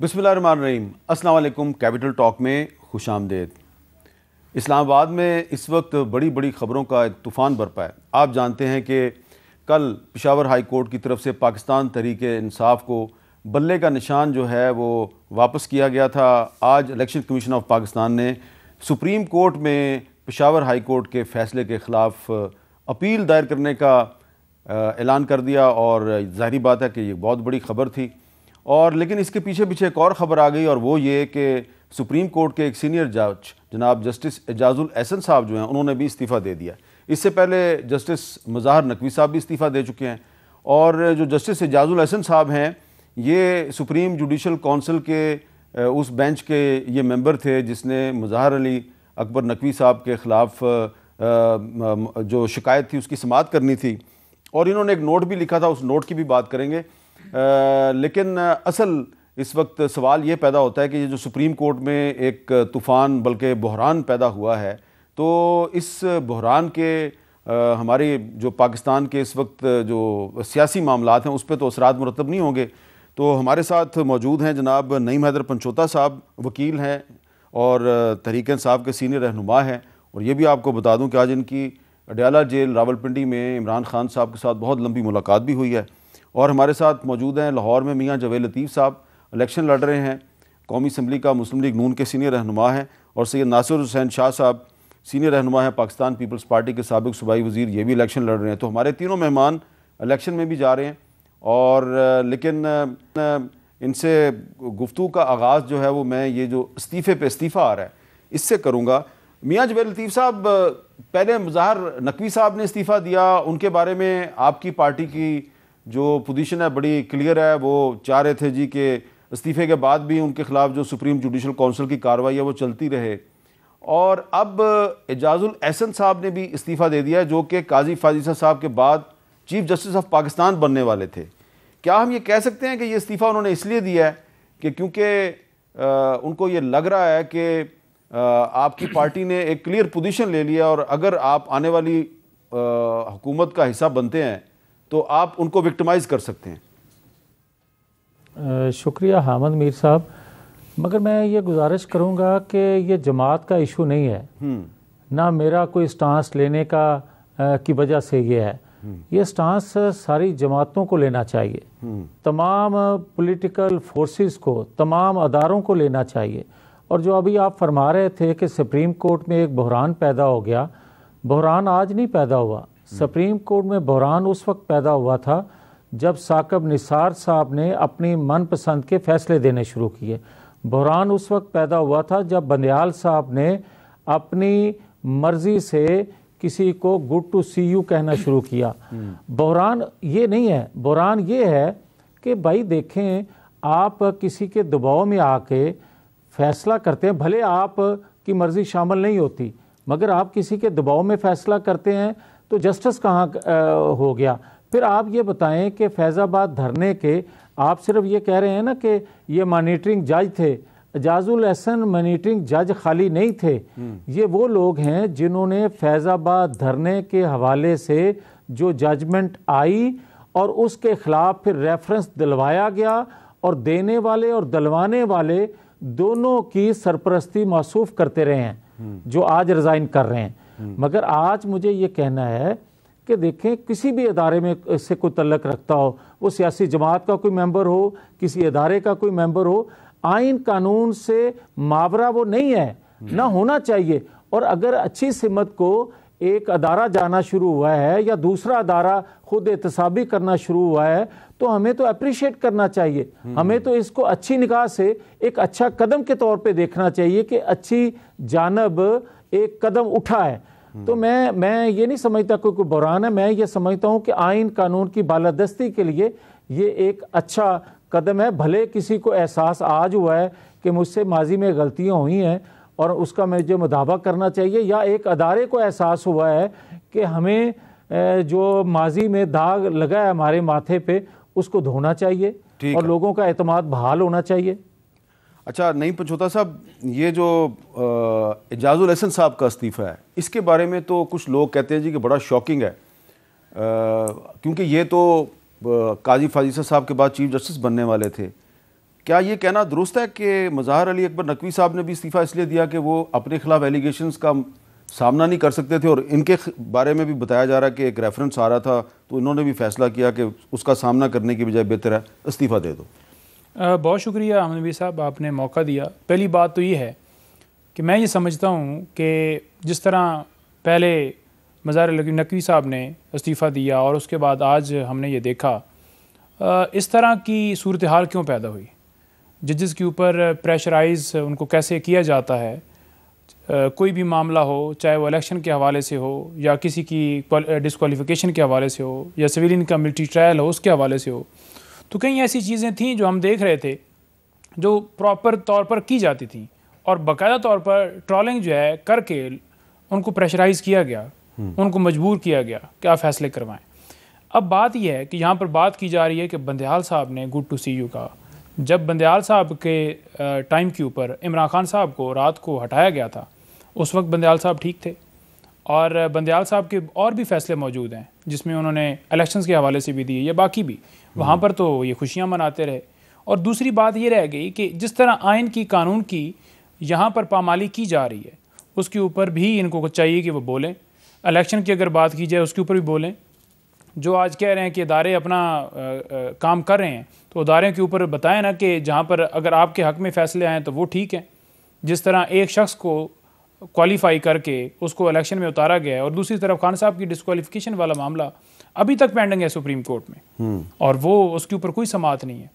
बिस्मिल्लाहिर्रहमानिर्रहीम। अस्सलाम वालेकुम। कैपिटल टॉक में खुशामदीद। इस्लामाबाद में इस वक्त बड़ी बड़ी ख़बरों का एक तूफ़ान बरपा है। आप जानते हैं कि कल पेशावर हाई कोर्ट की तरफ से पाकिस्तान तहरीक-ए-इंसाफ को बल्ले का निशान जो है वो वापस किया गया था। आज इलेक्शन कमीशन ऑफ पाकिस्तान ने सुप्रीम कोर्ट में पेशावर हाई कोर्ट के फ़ैसले के ख़िलाफ़ अपील दायर करने का ऐलान कर दिया और ज़ाहिरी बात है कि ये बहुत बड़ी ख़बर थी। और लेकिन इसके पीछे पीछे एक और ख़बर आ गई और वो ये कि सुप्रीम कोर्ट के एक सीनियर जज जनाब जस्टिस एजाजुल एहसन साहब जो हैं उन्होंने भी इस्तीफ़ा दे दिया। इससे पहले जस्टिस मुज़ाहर नकवी साहब भी इस्तीफ़ा दे चुके हैं और जो जस्टिस एजाजुल एहसन साहब हैं ये सुप्रीम जुडिशल काउंसिल के उस बेंच के ये मेंबर थे जिसने मुज़ाहर अली अकबर नकवी साहब के ख़िलाफ़ जो शिकायत थी उसकी समाअत करनी थी और इन्होंने एक नोट भी लिखा था, उस नोट की भी बात करेंगे। लेकिन असल इस वक्त सवाल ये पैदा होता है कि ये जो सुप्रीम कोर्ट में एक तूफ़ान बल्कि बहरान पैदा हुआ है, तो इस बहरान के हमारे जो पाकिस्तान के इस वक्त जो सियासी मामलात हैं उस पर तो असरात मुरतब नहीं होंगे। तो हमारे साथ मौजूद हैं जनाब नईम हैदर पंचोता साहब, वकील हैं और तहरीक-ए-इंसाफ के सीनियर रहनुमा हैं। और ये भी आपको बता दूँ कि आज इनकी अडयाला जेल रावलपिंडी में इमरान खान साहब के साथ बहुत लंबी मुलाकात भी हुई है। और हमारे साथ मौजूद हैं लाहौर में मियाँ जवेद लतीफ़ साहब, इलेक्शन लड़ रहे हैं, कौमी असम्बली का मुस्लिम लीग नून के सीनियर रहनुमा हैं। और सैयद नासिर हुसैन शाह साहब सीनियर रहनुमा हैं, पाकिस्तान पीपल्स पार्टी के साबिक़ सूबाई वज़ीर, ये भी इलेक्शन लड़ रहे हैं। तो हमारे तीनों मेहमान इलेक्शन में भी जा रहे हैं और लेकिन इनसे गुफ्तगू का आगाज़ जो है वो मैं ये जो इस्तीफ़े पे इस्तीफ़ा आ रहा है इससे करूँगा। मियाँ जवेद लतीफ़ साहब, पहले मुज़ाहर नकवी साहब ने इस्तीफ़ा दिया, उनके बारे में आपकी पार्टी की जो पोजीशन है बड़ी क्लियर है। वो चाह रहे थे जी कि इस्तीफ़े के बाद भी उनके ख़िलाफ़ जो सुप्रीम जुडिशल काउंसिल की कार्रवाई है वो चलती रहे। और अब एजाजुल एहसन साहब ने भी इस्तीफ़ा दे दिया है जो कि काजी फाजिसा साहब के बाद चीफ़ जस्टिस ऑफ पाकिस्तान बनने वाले थे। क्या हम ये कह सकते हैं कि ये इस्तीफ़ा उन्होंने इसलिए दिया है कि क्योंकि उनको ये लग रहा है कि आपकी पार्टी ने एक क्लियर पोजीशन ले लिया और अगर आप आने वाली हुकूमत का हिस्सा बनते हैं तो आप उनको विक्टिमाइज़ कर सकते हैं? शुक्रिया हामिद मीर साहब, मगर मैं ये गुजारिश करूँगा कि ये जमात का इशू नहीं है, ना मेरा कोई स्टांस लेने का की वजह से ये है। ये स्टांस सारी जमातों को लेना चाहिए, तमाम पॉलिटिकल फोर्सेस को, तमाम अदारों को लेना चाहिए। और जो अभी आप फरमा रहे थे कि सुप्रीम कोर्ट में एक बहरान पैदा हो गया, बहरान आज नहीं पैदा हुआ। सुप्रीम कोर्ट में बहरान उस वक्त पैदा हुआ था जब साकिब निसार साहब ने अपनी मनपसंद के फ़ैसले देने शुरू किए। बहरान उस वक्त पैदा हुआ था जब बंदयाल साहब ने अपनी मर्ज़ी से किसी को गुड टू सी यू कहना शुरू किया। बहरान ये नहीं है, बहरान ये है कि भाई देखें, आप किसी के दबाव में आके फ़ैसला करते हैं, भले आप की मर्ज़ी शामिल नहीं होती मगर आप किसी के दबाव में फ़ैसला करते हैं तो जस्टिस कहाँ हो गया। फिर आप ये बताएं कि फैज़ाबाद धरने के आप सिर्फ ये कह रहे हैं ना कि ये मॉनिटरिंग जज थे। एजाजुल एहसन मॉनिटरिंग जज खाली नहीं थे, ये वो लोग हैं जिन्होंने फैज़ाबाद धरने के हवाले से जो जजमेंट आई और उसके ख़िलाफ़ फिर रेफरेंस दिलवाया गया और देने वाले और दिलवाने वाले दोनों की सरपरस्ती मौसूफ़ करते रहे हैं जो आज रिज़ाइन कर रहे हैं। मगर आज मुझे ये कहना है कि देखें, किसी भी अदारे में इससे कोई तल्लक रखता हो, वो सियासी जमात का कोई मेंबर हो, किसी अदारे का कोई मेंबर हो, आइन कानून से मावरा वो नहीं है, ना होना चाहिए। और अगर अच्छी सिमत को एक अदारा जाना शुरू हुआ है या दूसरा अदारा खुद एहतसाबी करना शुरू हुआ है तो हमें तो अप्रिशिएट करना चाहिए। हमें तो इसको अच्छी निगाह से एक अच्छा कदम के तौर पे देखना चाहिए कि अच्छी जानब एक कदम उठा है। तो मैं ये नहीं समझता कोई बहरान है, मैं ये समझता हूँ कि आइन कानून की बालादस्ती के लिए ये एक अच्छा कदम है। भले किसी को एहसास आज हुआ है कि मुझसे माजी में गलतियाँ हुई हैं और उसका मुझे मुदावा करना चाहिए, या एक अदारे को एहसास हुआ है कि हमें जो माजी में दाग लगा है हमारे माथे पे उसको धोना चाहिए और लोगों का एतमाद बहाल होना चाहिए। अच्छा नईम पंचोता साहब, ये जो एजाजुल एहसन साहब का इस्तीफ़ा है इसके बारे में तो कुछ लोग कहते हैं जी कि बड़ा शॉकिंग है, क्योंकि ये तो काजी फाजिसा साहब के बाद चीफ जस्टिस बनने वाले थे। क्या ये कहना दुरुस्त है कि मज़ाहर अली अकबर नकवी साहब ने भी इस्तीफ़ा इसलिए दिया कि वो अपने खिलाफ एलिगेशंस का सामना नहीं कर सकते थे, और इनके बारे में भी बताया जा रहा है कि एक रेफरेंस आ रहा था तो इन्होंने भी फैसला किया कि उसका सामना करने की बजाय बेहतर है इस्तीफ़ा दे दो? बहुत शुक्रिया अहमद नबी साहब, आपने मौका दिया। पहली बात तो ये है कि मैं ये समझता हूँ कि जिस तरह पहले मज़ाहर अली नकवी साहब ने इस्तीफ़ा दिया और उसके बाद आज हमने ये देखा, इस तरह की सूरत हाल क्यों पैदा हुई? जजेस के ऊपर प्रेशराइज़ उनको कैसे किया जाता है? कोई भी मामला हो, चाहे वो इलेक्शन के हवाले से हो या किसी की डिस्क्वालिफिकेशन के हवाले से हो या सिविलियन का मिलिट्री ट्रायल हो उसके हवाले से हो, तो कई ऐसी चीज़ें थीं जो हम देख रहे थे जो प्रॉपर तौर पर की जाती थी और बाकायदा तौर पर ट्रॉलिंग जो है करके उनको प्रेशराइज़ किया गया, उनको मजबूर किया गया कि आप फैसले करवाएं। अब बात यह है कि यहाँ पर बात की जा रही है कि बंदयाल साहब ने गुड टू सी यू कहा। जब बंदयाल साहब के टाइम के ऊपर इमरान खान साहब को रात को हटाया गया था, उस वक्त बंदयाल साहब ठीक थे और बंदयाल साहब के और भी फैसले मौजूद हैं जिसमें उन्होंने इलेक्शंस के हवाले से भी दिए या बाकी भी, वहाँ पर तो ये खुशियाँ मनाते रहे। और दूसरी बात ये रह गई कि जिस तरह आइन की, कानून की यहाँ पर पामाली की जा रही है उसके ऊपर भी इनको चाहिए कि वो बोलें। इलेक्शन की अगर बात की जाए उसके ऊपर भी बोलें। जो आज कह रहे हैं कि इदारे अपना काम कर रहे हैं तो इदारे के ऊपर बताएं ना कि जहाँ पर अगर आपके हक़ में फ़ैसले आएँ तो वो ठीक है। जिस तरह एक शख्स को क्वालिफाई करके उसको इलेक्शन में उतारा गया है और दूसरी तरफ खान साहब की डिस्क्वालिफिकेशन वाला मामला अभी तक पेंडिंग है सुप्रीम कोर्ट में और वो उसके ऊपर कोई समाअत नहीं है।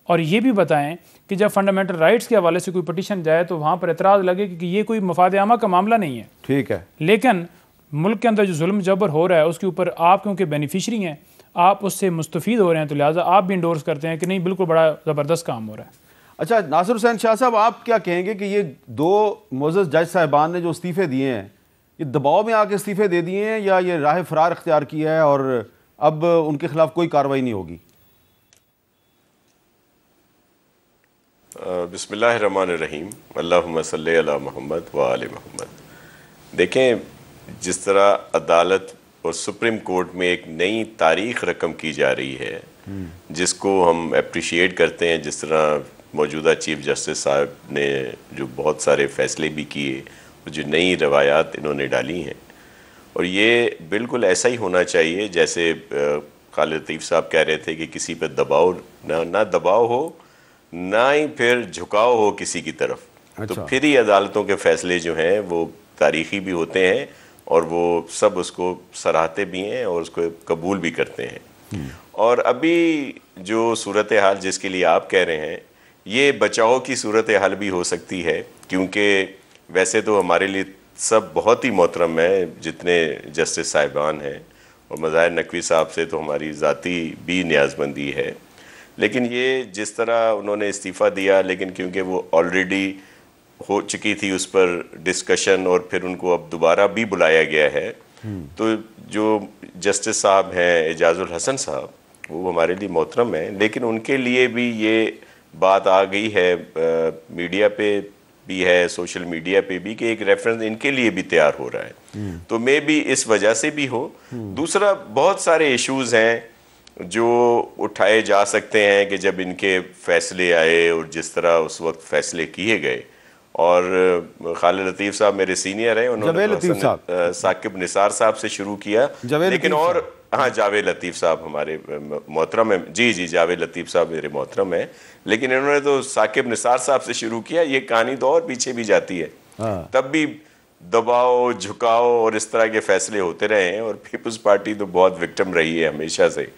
और ये भी बताएं कि जब फंडामेंटल राइट्स के हवाले से कोई पटिशन जाए तो वहाँ पर एतराज़ लगे कि ये कोई मफाद आमा का मामला नहीं है, ठीक है, लेकिन मुल्क के अंदर जो जुल्म जबर हो रहा है उसके ऊपर आप क्योंकि बेनिफिशरी हैं, आप उससे मुस्तफ़ीद हो रहे हैं, तो लिहाजा आप भी इंडोर्स करते हैं कि नहीं बिल्कुल बड़ा ज़बरदस्त काम हो रहा है। अच्छा, नासिर हुसैन शाह साहब, आप क्या कहेंगे कि ये दो मुअज़्ज़ज़ जज साहिबान ने जो इस्तीफ़े दिए हैं, ये दबाव में आके इस्तीफ़े दे दिए हैं या ये राह फ़रार इख्तियार किया है और अब उनके खिलाफ कोई कार्रवाई नहीं होगी? बिस्मिल्लाहिर्रहमानिर्रहीम, अल्लाहुम्मा सल्ली अला मुहम्मद व आले मुहम्मद। देखें, जिस तरह अदालत और सुप्रीम कोर्ट में एक नई तारीख़ रकम की जा रही है जिसको हम अप्रिशिएट करते हैं, जिस तरह मौजूदा चीफ जस्टिस साहब ने जो बहुत सारे फ़ैसले भी किए और जो नई रवायात इन्होंने डाली हैं, और ये बिल्कुल ऐसा ही होना चाहिए जैसे खालिद लतीफ़ साहब कह रहे थे कि किसी पर दबाव ना दबाव हो ना ही फिर झुकाव हो किसी की तरफ। अच्छा। तो फिर ही अदालतों के फ़ैसले जो हैं वो तारीख़ी भी होते हैं और वो सब उसको सराहते भी हैं और उसको कबूल भी करते हैं। और अभी जो सूरत हाल जिसके लिए आप कह रहे हैं, ये बचाव की सूरत हाल भी हो सकती है, क्योंकि वैसे तो हमारे लिए सब बहुत ही मोहतरम है जितने जस्टिस साहिबान हैं, और मज़ाहिर नकवी साहब से तो हमारी ज़ाती भी न्याज़मंदी है। लेकिन ये जिस तरह उन्होंने इस्तीफ़ा दिया, लेकिन क्योंकि वो ऑलरेडी हो चुकी थी उस पर डिस्कशन और फिर उनको अब दोबारा भी बुलाया गया है, तो जो जस्टिस साहब हैं एजाजुल हसन साहब, वो हमारे लिए मोहतरम हैं, लेकिन उनके लिए भी ये बात आ गई है, मीडिया पे भी है, सोशल मीडिया पे भी, कि एक रेफरेंस इनके लिए भी तैयार हो रहा है। तो मे भी इस वजह से भी हो। दूसरा, बहुत सारे इश्यूज़ हैं जो उठाए जा सकते हैं कि जब इनके फैसले आए और जिस तरह उस वक्त फैसले किए गए, और खालिद लतीफ़ साहब मेरे सीनियर हैं, उन्होंने साकिब निसार साहब से शुरू किया, लेकिन और हाँ, जावेद लतीफ़ साहब हमारे मोहतरम हैं, जी जावेद लतीफ़ साहब मेरे मोहतरम हैं, लेकिन इन्होंने तो साकिब निसार साहब से शुरू किया। ये कहानी तो और पीछे भी जाती है। तब भी दबाव, झुकाव और इस तरह के फैसले होते रहे हैं, और पीपल्स पार्टी तो बहुत विक्टिम रही है हमेशा से।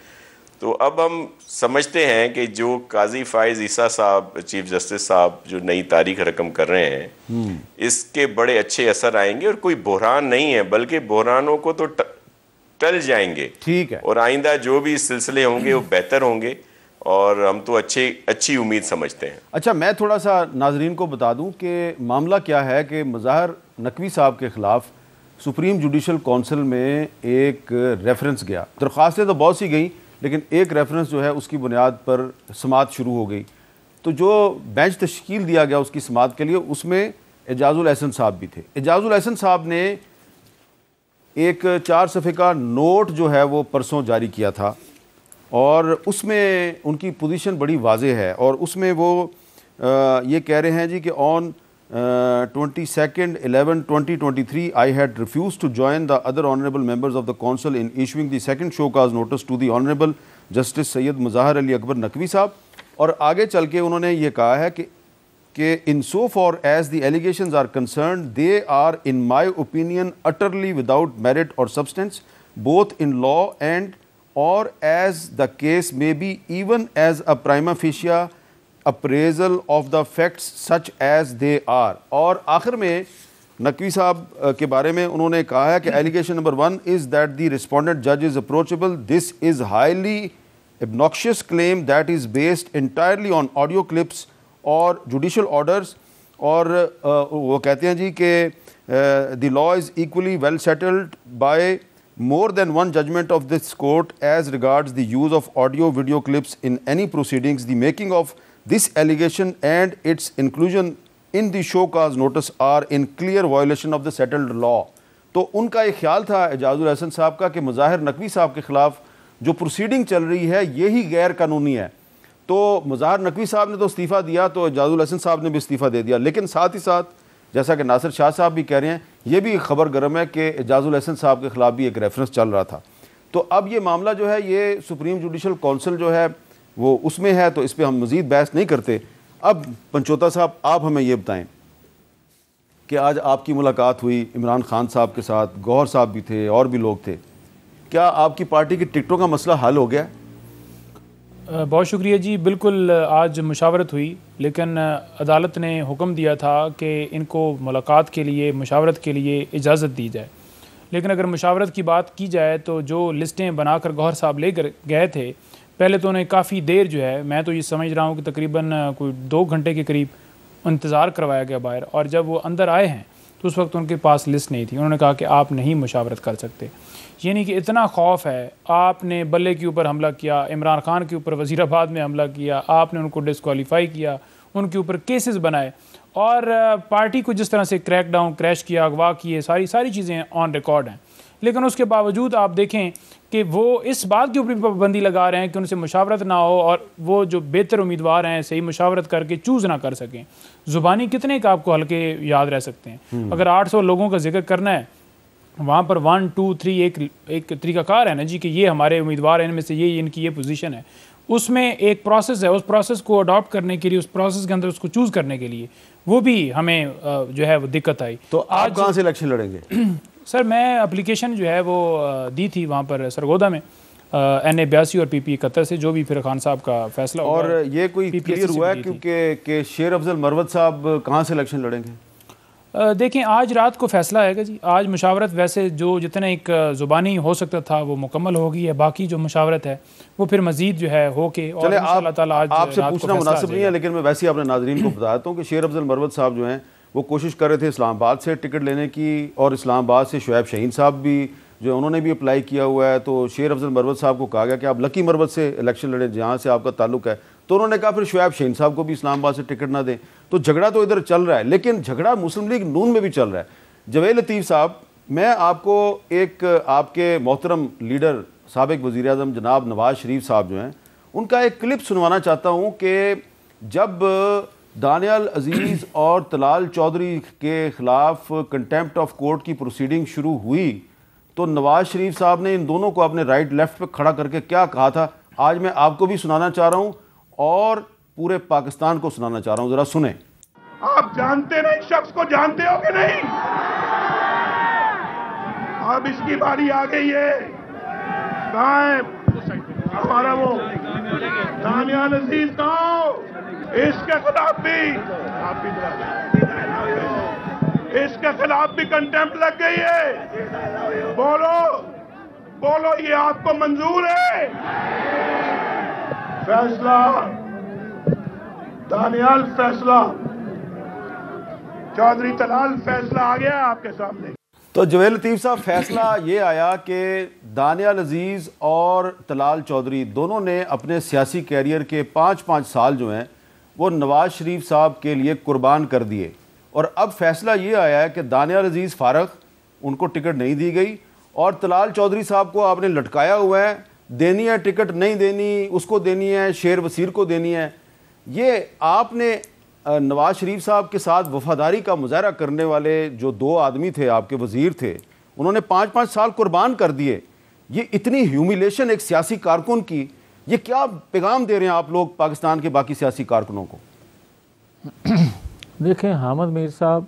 तो अब हम समझते हैं कि जो काजी फाइज ईसा साहब, चीफ जस्टिस साहब, जो नई तारीख रकम कर रहे हैं, इसके बड़े अच्छे असर आएंगे, और कोई बहरान नहीं है, बल्कि बहरानों को तो टल जाएंगे, ठीक है, और आइंदा जो भी सिलसिले होंगे वो बेहतर होंगे, और हम तो अच्छी उम्मीद समझते हैं। अच्छा, मैं थोड़ा सा नाजरीन को बता दूं कि मामला क्या है कि मज़ाहर नकवी साहब के ख़िलाफ़ सुप्रीम जुडिशल काउंसिल में एक रेफरेंस गया। दरख्वास्तें तो बहुत सी गई, लेकिन एक रेफरेंस जो है उसकी बुनियाद पर समाअत शुरू हो गई। तो जो बेंच तश्कील दिया गया उसकी समाअत के लिए, उसमें एजाजुल एहसन साहब भी थे। एजाजुल एहसन साहब ने एक 4 सफ़े का नोट जो है वो परसों जारी किया था, और उसमें उनकी पोजीशन बड़ी वाज़ेह है, और उसमें वो ये कह रहे हैं जी कि on 22/11/2023 I had refused to join the other honourable members of the council in issuing the second show cause notice to the honourable Justice Sayyid Mazahar Ali Akbar Naqvi साहब। और आगे चल के उन्होंने ये कहा है कि in so far as the allegations are concerned, they are in my opinion utterly without merit or substance, both in law and or as the case may be, even as a prima facie appraisal of the facts such as they are। और आखिर में नकवी साहब के बारे में उन्होंने कहा है कि allegation number 1 is that the respondent जज is approachable, this is highly obnoxious claim that is based entirely on audio clips और judicial orders। और वो कहते हैं जी कि the law is equally well settled by more than one judgment of this court as regards the use of audio video clips in any proceedings, the making of this allegation and its inclusion in the show cause notice are in clear violation of the settled law। तो उनका एक ख्याल था एजाजुल हसन साहब का कि मुज़ाहिर नकवी साहब के ख़िलाफ़ जो प्रोसीडिंग चल रही है यही गैर कानूनी है। तो मुज़ाहिर नकवी साहब ने तो इस्तीफ़ा दिया, तो एजाजुल हसन साहब ने भी इस्तीफ़ा दे दिया। लेकिन साथ ही साथ जैसा कि नासिर शाह साहब भी कह रहे हैं, ये भी खबर गर्म है कि एजाजुल हसन साहब के ख़िलाफ़ भी एक रेफरेंस चल रहा था। तो अब ये मामला जो है ये सुप्रीम जुडिशल कौंसिल जो है वो उसमें है, तो इस पर हम मज़ीद बहस नहीं करते। अब पंचोता साहब आप हमें ये बताएं कि आज आपकी मुलाकात हुई इमरान खान साहब के साथ, गौहर साहब भी थे और भी लोग थे, क्या आपकी पार्टी की टिकटों का मसला हल हो गया? बहुत शुक्रिया जी। बिल्कुल आज मुशावरत हुई, लेकिन अदालत ने हुक्म दिया था कि इनको मुलाकात के लिए, मुशावरत के लिए इजाज़त दी जाए। लेकिन अगर मुशावरत की बात की जाए तो जो लिस्टें बनाकर गौहर साहब लेकर गए थे, पहले तो उन्हें काफ़ी देर जो है, मैं तो ये समझ रहा हूँ कि तकरीबन कोई 2 घंटे के करीब इंतज़ार करवाया गया बाहर। और जब वो अंदर आए हैं तो उस वक्त उनके पास लिस्ट नहीं थी। उन्होंने कहा कि आप नहीं मुशावरत कर सकते। यानी कि इतना खौफ है। आपने बल्ले के ऊपर हमला किया, इमरान खान के ऊपर वज़ीराबाद में हमला किया, आपने उनको डिस्क्वालीफाई किया, उनके ऊपर केसेस बनाए और पार्टी को जिस तरह से क्रैक डाउन, क्रैश किया, अगवा किए, सारी चीज़ें ऑन रिकॉर्ड हैं। लेकिन उसके बावजूद आप देखें कि वो इस बात के ऊपर पाबंदी लगा रहे हैं कि उनसे मुशावरत ना हो और वो जो बेहतर उम्मीदवार हैं सही मुशावरत करके चूज़ ना कर सकें। ज़ुबानी कितने का आपको हल्के याद रह सकते हैं? अगर 800 लोगों का जिक्र करना है, वहाँ पर 1 2 3 एक तरीक़ाकार है ना जी कि ये हमारे उम्मीदवार हैं, इनमें से ये इनकी ये पोजीशन है। उसमें एक प्रोसेस है, उस प्रोसेस को अडॉप्ट करने के लिए, उस प्रोसेस के अंदर उसको चूज़ करने के लिए वो भी हमें जो है वो दिक्कत आई। तो आप कहाँ से इलेक्शन लड़ेंगे? सर मैं एप्लीकेशन जो है वो दी थी वहाँ पर सरगोदा में NA 82 और PP 71 से, जो भी फिर खान साहब का फैसला होगा। और ये कोई क्लियर हुआ है क्योंकि शेर अफजल मरवत साहब कहाँ से इलेक्शन लड़ेंगे? देखें आज रात को फैसला आएगा जी। आज मुशावरत वैसे जो जितना एक ज़ुबानी हो सकता था वो मुकम्मल हो गई है। बाकी जो मुशावरत है वो फिर मजीद जो है हो के और इंशाअल्लाह ताला आज आपसे पूछना मुनासिब नहीं है, लेकिन मैं वैसे ही अपने नाज़रीन को बताता हूँ कि शेर अफजल मरवत साहब जो हैं वो कोशिश कर रहे थे इस्लामाबाद से टिकट लेने की, और इस्लामाबाद से शुएब शाहीन साहब भी जो उन्होंने भी अप्लाई किया हुआ है। तो शेर अफजल मरवत साहब को कहा गया कि आप लकी मरवत से इलेक्शन लड़ें जहाँ से आपका ताल्लुक है। तो उन्होंने कहा फिर शुएब शाहीन साहब को भी इस्लामाबाद से टिकट ना दें। तो झगड़ा तो इधर चल रहा है, लेकिन झगड़ा मुस्लिम लीग नून में भी चल रहा है। जवेद लतीफ़ साहब, मैं आपको एक आपके मोहतरम लीडर साबिक़ वज़ीर आज़म जनाब नवाज़ शरीफ साहब जो हैं उनका एक क्लिप सुनवाना चाहता हूँ कि जब दानियाल अजीज़ और तलाल चौधरी के ख़िलाफ़ कंटेम्प्ट ऑफ कोर्ट की प्रोसीडिंग शुरू हुई तो नवाज़ शरीफ साहब ने इन दोनों को अपने राइट लेफ्ट पे खड़ा करके क्या कहा था, आज मैं आपको भी सुनाना चाह रहा हूँ और पूरे पाकिस्तान को सुनाना चाह रहा हूँ, ज़रा सुने। आप जानते नहीं शख्स को, जानते हो कि नहीं? अब इसकी बारी आ गई है। कहाँ है हमारा वो दानियाल अजीज? कहो इसके खिलाफ भी, इसके खिलाफ भी कंटेम्प्ट लग गई है। बोलो बोलो, ये आपको मंजूर है? फैसला दानियाल, फैसला चौधरी तलाल, फैसला आ गया आपके सामने। तो जवेद लतीफ़ साहब, फैसला ये आया कि दानियाल अजीज़ और तलाल चौधरी दोनों ने अपने सियासी कैरियर के 5-5 साल जो हैं वो नवाज़ शरीफ साहब के लिए कुर्बान कर दिए। और अब फैसला ये आया है कि दानियाल अजीज़ फारग, उनको टिकट नहीं दी गई, और तलाल चौधरी साहब को आपने लटकाया हुआ है, देनी है टिकट, नहीं देनी, उसको देनी है, शेर वसीर को देनी है। ये आपने नवाज शरीफ साहब के साथ वफादारी का मुजाहरा करने वाले जो 2 आदमी थे, आपके वज़ीर थे, उन्होंने 5-5 साल कुर्बान कर दिए। ये इतनी ह्यूमिलेशन एक सियासी कारकुन की, ये क्या पैगाम दे रहे हैं आप लोग पाकिस्तान के बाकी सियासी कारकुनों को? देखें हामिद मीर साहब,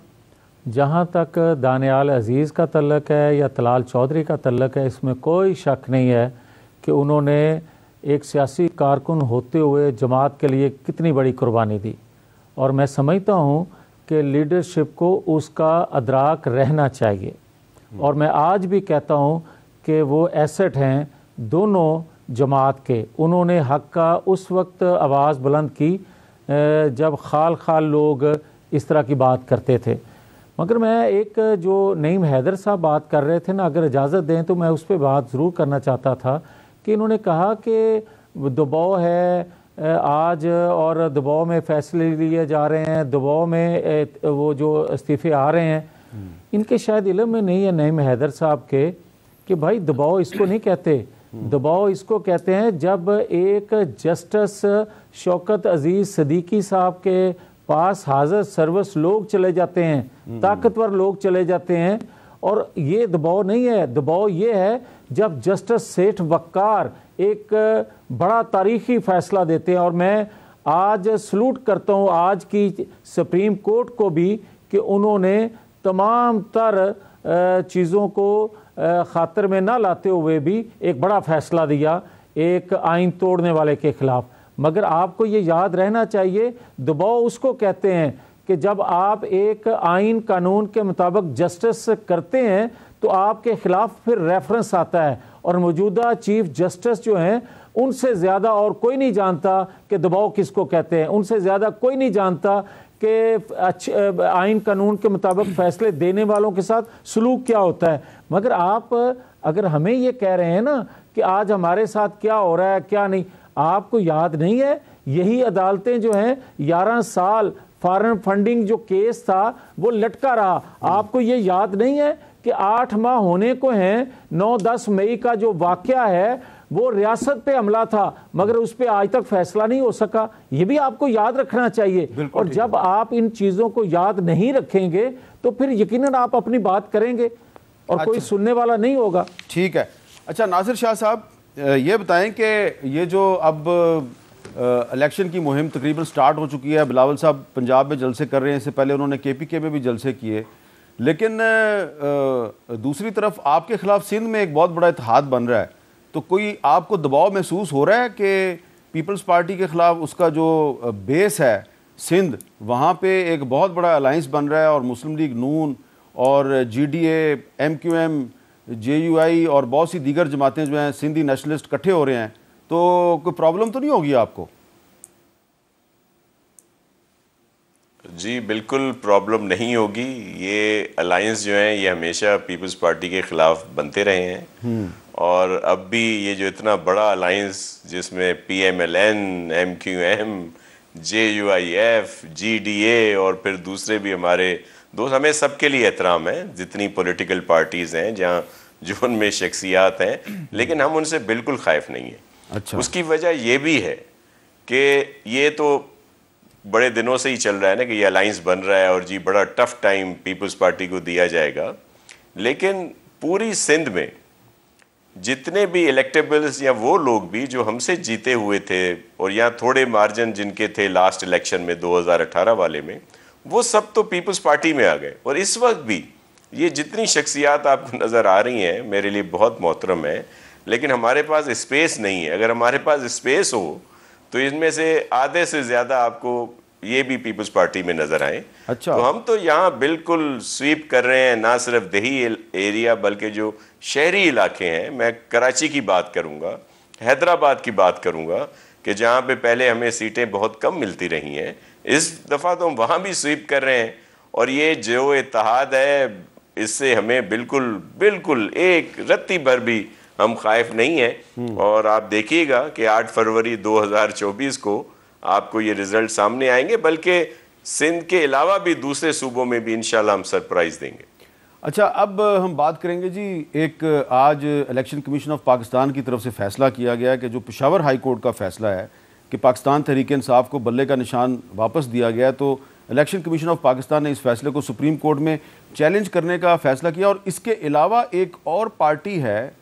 जहाँ तक दानियाल अजीज़ का तल्लक है या तलाल चौधरी का तल्लक है, इसमें कोई शक नहीं है कि उन्होंने एक सियासी कारकुन होते हुए जमात के लिए कितनी बड़ी कुर्बानी दी। और मैं समझता हूँ कि लीडरशिप को उसका अदराक रहना चाहिए। और मैं आज भी कहता हूँ कि वो एसेट हैं दोनों जमात के। उन्होंने हक़ का उस वक्त आवाज़ बुलंद की जब खाल खाल लोग इस तरह की बात करते थे। मगर मैं एक जो नईम हैदर साहब बात कर रहे थे ना, अगर इजाज़त दें तो मैं उस पर बात ज़रूर करना चाहता था कि इन्होंने कहा कि दबाव है आज और दबाव में फ़ैसले लिए जा रहे हैं, दबाव में वो जो इस्तीफ़े आ रहे हैं, इनके शायद इल्म में नहीं है नईम हैदर साहब के कि भाई दबाव इसको नहीं कहते। दबाव इसको कहते हैं जब एक जस्टिस शौकत अजीज़ सदीकी साहब के पास हाजिर सर्वस लोग चले जाते हैं, ताकतवर लोग चले जाते हैं, और ये दबाव नहीं है। दबाव ये है जब जस्टिस सेठ वक्कार एक बड़ा तारीखी फ़ैसला देते हैं। और मैं आज सलूट करता हूँ आज की सुप्रीम कोर्ट को भी कि उन्होंने तमाम तर चीज़ों को ख़ातिर में ना लाते हुए भी एक बड़ा फ़ैसला दिया एक आइन तोड़ने वाले के ख़िलाफ़। मगर आपको ये याद रहना चाहिए, दबाव उसको कहते हैं कि जब आप एक आइन कानून के मुताबिक जस्टिस करते हैं तो आपके ख़िलाफ़ फिर रेफरेंस आता है। और मौजूदा चीफ जस्टिस जो हैं उनसे ज़्यादा और कोई नहीं जानता कि दबाव किसको कहते हैं, उनसे ज़्यादा कोई नहीं जानता कि आइन कानून के मुताबिक फ़ैसले देने वालों के साथ सलूक क्या होता है। मगर आप अगर हमें ये कह रहे हैं ना कि आज हमारे साथ क्या हो रहा है क्या नहीं, आपको याद नहीं है यही अदालतें जो हैं 11 साल फॉरेन फंडिंग जो केस था वो लटका रहा। आपको ये याद नहीं है कि 8 माह होने को हैं, 9-10 मई का जो वाक़या है वो रियासत पे हमला था मगर उस पर आज तक फैसला नहीं हो सका। ये भी आपको याद रखना चाहिए। और जब आप इन चीज़ों को याद नहीं रखेंगे तो फिर यकीनन आप अपनी बात करेंगे और कोई सुनने वाला नहीं होगा। ठीक है। अच्छा नासिर शाह साहब, ये बताएं कि ये जो अब इलेक्शन की मुहिम तकरीबन स्टार्ट हो चुकी है, बिलावल साहब पंजाब में जलसे कर रहे हैं, इससे पहले उन्होंने KPK में भी जलसे किए, लेकिन दूसरी तरफ आपके ख़िलाफ़ सिंध में एक बहुत बड़ा इत्तेहाद बन रहा है, तो कोई आपको दबाव महसूस हो रहा है कि पीपल्स पार्टी के ख़िलाफ़ उसका जो बेस है सिंध, वहाँ पे एक बहुत बड़ा अलाइंस बन रहा है और मुस्लिम लीग नून और GDA, MQM, JUI और बहुत सी दीगर जमातें जो हैं सिंधी नेशनलिस्ट इकट्ठे हो रहे हैं, तो कोई प्रॉब्लम तो नहीं होगी आपको? जी बिल्कुल प्रॉब्लम नहीं होगी। ये अलायंस जो हैं ये हमेशा पीपल्स पार्टी के ख़िलाफ़ बनते रहे हैं और अब भी ये जो इतना बड़ा अलायंस जिसमें PMLN, MQM, JUIF, GDA और फिर दूसरे भी हमारे दोस्त, हमें सबके लिए एहतराम है जितनी पॉलिटिकल पार्टीज़ हैं जहाँ जो उनमें शख्सियात हैं, लेकिन हम उनसे बिल्कुल ख़ाइफ नहीं हैं। अच्छा। उसकी वजह ये भी है कि ये तो बड़े दिनों से ही चल रहा है ना कि ये अलाइंस बन रहा है और जी बड़ा टफ टाइम पीपल्स पार्टी को दिया जाएगा, लेकिन पूरी सिंध में जितने भी इलेक्टेबल्स या वो लोग भी जो हमसे जीते हुए थे और या थोड़े मार्जिन जिनके थे लास्ट इलेक्शन में 2018 वाले में, वो सब तो पीपल्स पार्टी में आ गए। और इस वक्त भी ये जितनी शख्सियात आपको नज़र आ रही हैं मेरे लिए बहुत मोहतरम है, लेकिन हमारे पास स्पेस नहीं है। अगर हमारे पास स्पेस हो तो इनमें से आधे से ज़्यादा आपको ये भी पीपल्स पार्टी में नज़र आए। अच्छा। तो हम तो यहाँ बिल्कुल स्वीप कर रहे हैं, ना सिर्फ दही एरिया बल्कि जो शहरी इलाके हैं। मैं कराची की बात करूँगा, हैदराबाद की बात करूँगा कि जहाँ पे पहले हमें सीटें बहुत कम मिलती रही हैं, इस दफ़ा तो हम वहाँ भी स्वीप कर रहे हैं। और ये जो इत्तेहाद है इससे हमें बिल्कुल एक रत्ती भर भी हम ख़ाइफ नहीं हैं। और आप देखिएगा कि 8 फरवरी 2024 को आपको ये रिज़ल्ट सामने आएंगे, बल्कि सिंध के अलावा भी दूसरे सूबों में भी इंशाल्लाह हम सरप्राइज़ देंगे। अच्छा, अब हम बात करेंगे जी, एक आज इलेक्शन कमीशन ऑफ पाकिस्तान की तरफ से फ़ैसला किया गया कि जो पेशावर हाई कोर्ट का फ़ैसला है कि पाकिस्तान तहरीक इंसाफ को बल्ले का निशान वापस दिया गया, तो इलेक्शन कमीशन ऑफ पाकिस्तान ने इस फैसले को सुप्रीम कोर्ट में चैलेंज करने का फ़ैसला किया। और इसके अलावा एक और पार्टी है,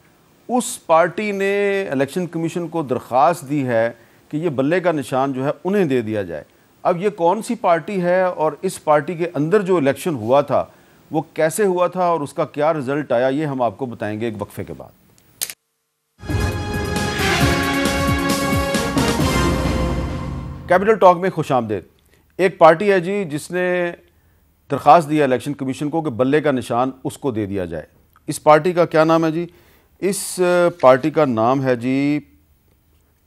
उस पार्टी ने इलेक्शन कमीशन को दरख्वास्त दी है कि ये बल्ले का निशान जो है उन्हें दे दिया जाए। अब ये कौन सी पार्टी है और इस पार्टी के अंदर जो इलेक्शन हुआ था वो कैसे हुआ था और उसका क्या रिज़ल्ट आया, ये हम आपको बताएंगे एक वक्फे के बाद। कैपिटल टॉक में खुशामदीद। एक पार्टी है जी जिसने दरख्वास्त दिया इलेक्शन कमीशन को कि बल्ले का निशान उसको दे दिया जाए। इस पार्टी का क्या नाम है जी? इस पार्टी का नाम है जी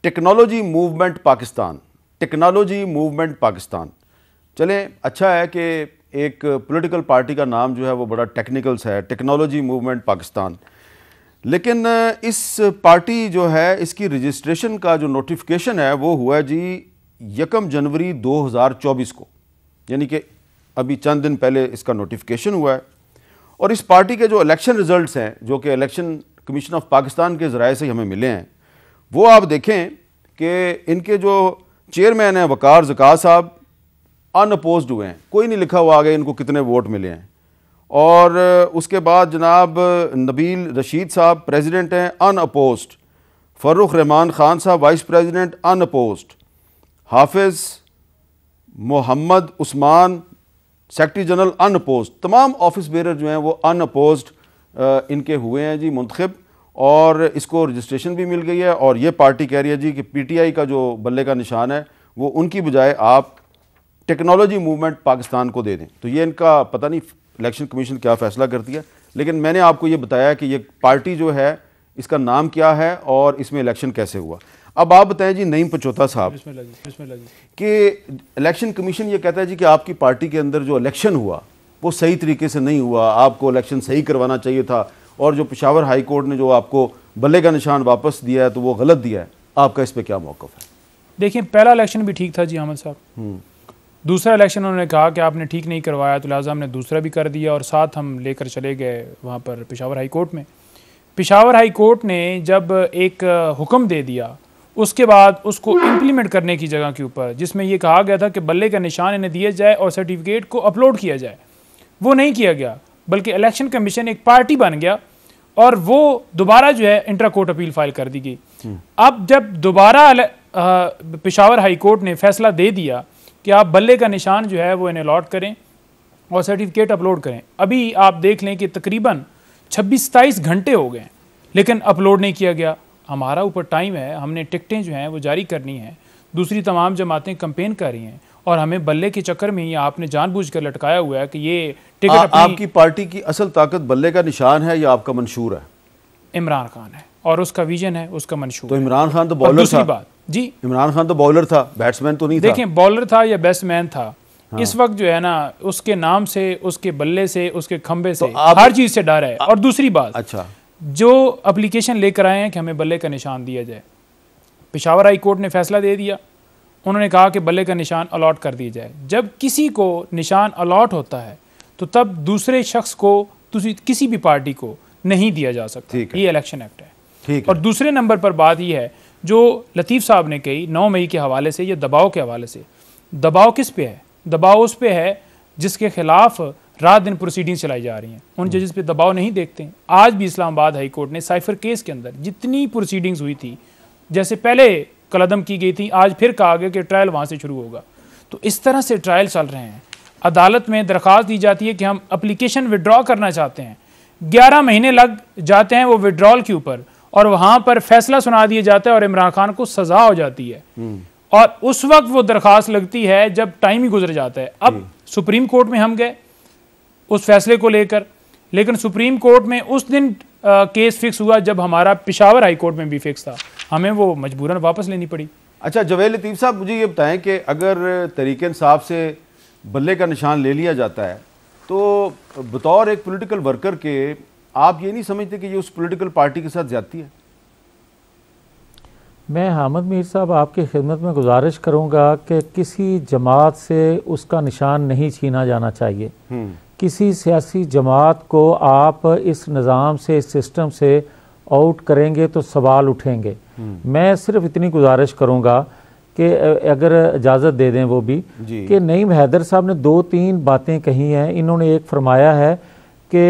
technology movement Pakistan. Technology movement Pakistan. चलें, अच्छा है कि एक पॉलिटिकल पार्टी का नाम जो है वो बड़ा टेक्निकल्स है, टेक्नोलॉजी मूवमेंट पाकिस्तान। लेकिन इस पार्टी जो है इसकी रजिस्ट्रेशन का जो नोटिफिकेशन है वो हुआ जी 1 जनवरी 2024 को, यानी कि अभी चंद दिन पहले इसका नोटिफिकेशन हुआ है। और इस पार्टी के जो इलेक्शन रिजल्ट्स हैं जो कि इलेक्शन कमीशन ऑफ पाकिस्तान के ज़राए से हमें मिले हैं, वो आप देखें कि इनके जो चेयरमैन हैं वकार ज़का साहब अनअपोज्ड हुए हैं, कोई नहीं लिखा हुआ आगे इनको कितने वोट मिले हैं। और उसके बाद जनाब नबील रशीद साहब प्रेसिडेंट हैं अनअपोज्ड, फ़र्रुख रहमान ख़ान साहब vice president unopposed, Hafiz Mohammad Usman secretary general unopposed. तमाम ऑफिस बेरर जो हैं वो अनअपोज्ड इनके हुए हैं जी मुंतखब, और इसको रजिस्ट्रेशन भी मिल गई है। और ये पार्टी कह रही है जी कि पीटीआई का जो बल्ले का निशान है वो उनकी बजाय आप टेक्नोलॉजी मूवमेंट पाकिस्तान को दे दें। तो ये इनका पता नहीं इलेक्शन कमीशन क्या फ़ैसला करती है, लेकिन मैंने आपको ये बताया कि ये पार्टी जो है इसका नाम क्या है और इसमें इलेक्शन कैसे हुआ। अब आप बताएं जी नईम पचौता साहब कि इलेक्शन कमीशन ये कहता है जी कि आपकी पार्टी के अंदर जो इलेक्शन हुआ वो सही तरीके से नहीं हुआ, आपको इलेक्शन सही करवाना चाहिए था, और जो पेशावर हाई कोर्ट ने जो आपको बल्ले का निशान वापस दिया है तो वो गलत दिया है। आपका इस पर क्या मौक़िफ़ है? देखिए, पहला इलेक्शन भी ठीक था जी अहमद साहब, दूसरा इलेक्शन उन्होंने कहा कि आपने ठीक नहीं करवाया, तो लिहाजा हमने दूसरा भी कर दिया और साथ हम लेकर चले गए वहाँ पर पेशावर हाई कोर्ट में। पेशावर हाई कोर्ट ने जब एक हुक्म दे दिया उसके बाद उसको इम्प्लीमेंट करने की जगह के ऊपर, जिसमें यह कहा गया था कि बल्ले का निशान इन्हें दिया जाए और सर्टिफिकेट को अपलोड किया जाए, वो नहीं किया गया, बल्कि इलेक्शन कमीशन एक पार्टी बन गया और वो दोबारा जो है इंट्रा कोर्ट अपील फाइल कर दी गई। अब जब दोबारा पेशावर हाई कोर्ट ने फैसला दे दिया कि आप बल्ले का निशान जो है वो इन्हें अलॉट करें और सर्टिफिकेट अपलोड करें, अभी आप देख लें कि तकरीबन 26-27 घंटे हो गए लेकिन अपलोड नहीं किया गया। हमारा ऊपर टाइम है, हमने टिकटें जो हैं वो जारी करनी है, दूसरी तमाम जमातें कंपेन कर रही हैं और हमें बल्ले के चक्कर में ही आपने जानबूझकर लटकाया हुआ है कि ये टिकट आपकी पार्टी की असल ताकत बल्ले का निशान है या आपका मंशूर है? इमरान खान है और उसका विजन है, उसका मंशूर। तो इमरान खान तो बॉलर था। बात जी, इमरान खान तो बॉलर था, बैट्समैन तो नहीं था। देखें, बॉलर था या बैट्समैन था, हाँ। इस वक्त जो है ना उसके नाम से, उसके बल्ले से, उसके खंबे से, हर चीज से डर है। और दूसरी बात, अच्छा, जो एप्लीकेशन लेकर आए हैं कि हमें बल्ले का निशान दिया जाए, पेशावर हाई कोर्ट ने फैसला दे दिया, उन्होंने कहा कि बल्ले का निशान अलॉट कर दिया जाए। जब किसी को निशान अलॉट होता है तो तब दूसरे शख्स को, किसी भी पार्टी को नहीं दिया जा सकता। ये इलेक्शन एक्ट है। ठीक और दूसरे नंबर पर बात यह है जो लतीफ़ साहब ने कही 9 मई के हवाले से, या दबाव के हवाले से। दबाव किस पे है? दबाव उस पे है जिसके खिलाफ रात दिन प्रोसीडिंग चलाई जा रही हैं, उन जजेस पे दबाव नहीं देखते। आज भी इस्लामाबाद हाई कोर्ट ने साइफर केस के अंदर जितनी प्रोसीडिंग्स हुई थी, जैसे पहले कलदम की गई थी, आज फिर कहा गया कि ट्रायल वहाँ से शुरू होगा। तो इस तरह से ट्रायल चल रहे हैं। अदालत में दरख्वास्त दी जाती है कि हम एप्लीकेशन विड्रॉ करना चाहते हैं, 11 महीने लग जाते हैं वो विड्रॉल के ऊपर, और वहाँ पर फैसला सुना दिया जाता है और इमरान खान को सजा हो जाती है। और उस वक्त वो दरख्वास्त लगती है जब टाइम ही गुजर जाता है। अब सुप्रीम कोर्ट में हम गए उस फैसले को लेकर, लेकिन सुप्रीम कोर्ट में उस दिन केस फिक्स हुआ जब हमारा पेशावर हाई कोर्ट में भी फिक्स था, हमें वो मजबूरन वापस लेनी पड़ी। अच्छा जवेद लतीफ़ साहब, मुझे ये बताएं कि अगर तहरीक इंसाफ से बल्ले का निशान ले लिया जाता है तो बतौर एक पॉलिटिकल वर्कर के आप ये नहीं समझते कि ये उस पॉलिटिकल पार्टी के साथ ज्यादती है? मैं हामिद मीर साहब आपकी खिदमत में गुजारिश करूंगा कि किसी जमात से उसका निशान नहीं छीना जाना चाहिए। किसी सियासी जमात को आप इस निज़ाम से, इस सिस्टम से आउट करेंगे तो सवाल उठेंगे। मैं सिर्फ इतनी गुजारिश करूंगा कि अगर इजाज़त दे दें वो भी, कि नईम हैदर साहब ने 2-3 बातें कही हैं। इन्होंने एक फरमाया है कि